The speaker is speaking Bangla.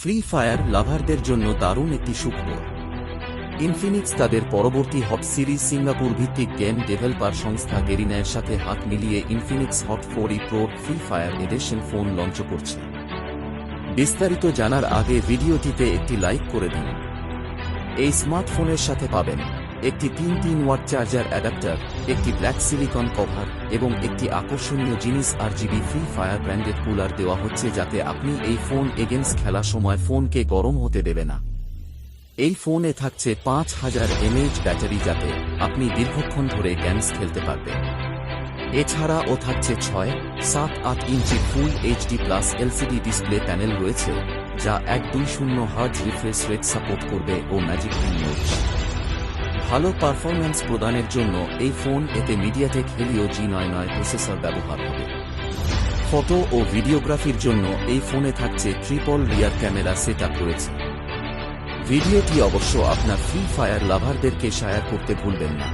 ফ্রি ফায়ার লাভারদের জন্য দারুণ একটি সুখবর। ইনফিনিক্স তাদের পরবর্তী হট সিরিজ সিঙ্গাপুর ভিত্তিক গেম ডেভেলপার সংস্থা গেরিনার সাথে হাত মিলিয়ে Infinix Hot 4 Pro Free Fire edition phone launch করছে। বিস্তারিত জানার আগে ভিডিওটিতে একটি লাইক করে দিন। এই স্মার্টফোনের সাথে পাবেন একটি 3 ওয়াট চার্জার অ্যাডাপ্টার, একটি ব্ল্যাক সিলিকন কভার এবং একটি আকর্ষণীয় জিনিস RGB free fire branded cooler দেওয়া হচ্ছে, যাতে আপনি এই ফোন এগেন্স খেলার সময় ফোনকে গরম হতে দেবে না। এই ফোনে থাকছে 5000 mAh ব্যাটারি, যাতে আপনি দীর্ঘক্ষণ ধরে গেমস খেলতে পারবেন। এছাড়াও থাকছে 6.7-8 ইঞ্চি ফুল HD plus LCD display panel রয়েছে, যা 120 হার্জ রিফ্রেশ রেট সাপোর্ট করবে ও ম্যাজিক নোচ। ভালো পারফরম্যান্স প্রদানের জন্য এই ফোন এতে মিডিয়াটেক হেলিও G99 প্রসেসর ব্যবহার হবে। ফটো ও ভিডিওগ্রাফির জন্য এই ফোনে থাকছে ট্রিপল রিয়ার ক্যামেরা সেটআপ রয়েছে। ভিডিওটি অবশ্য আপনার ফ্রি ফায়ার লাভারদেরকে শেয়ার করতে ভুলবেন না।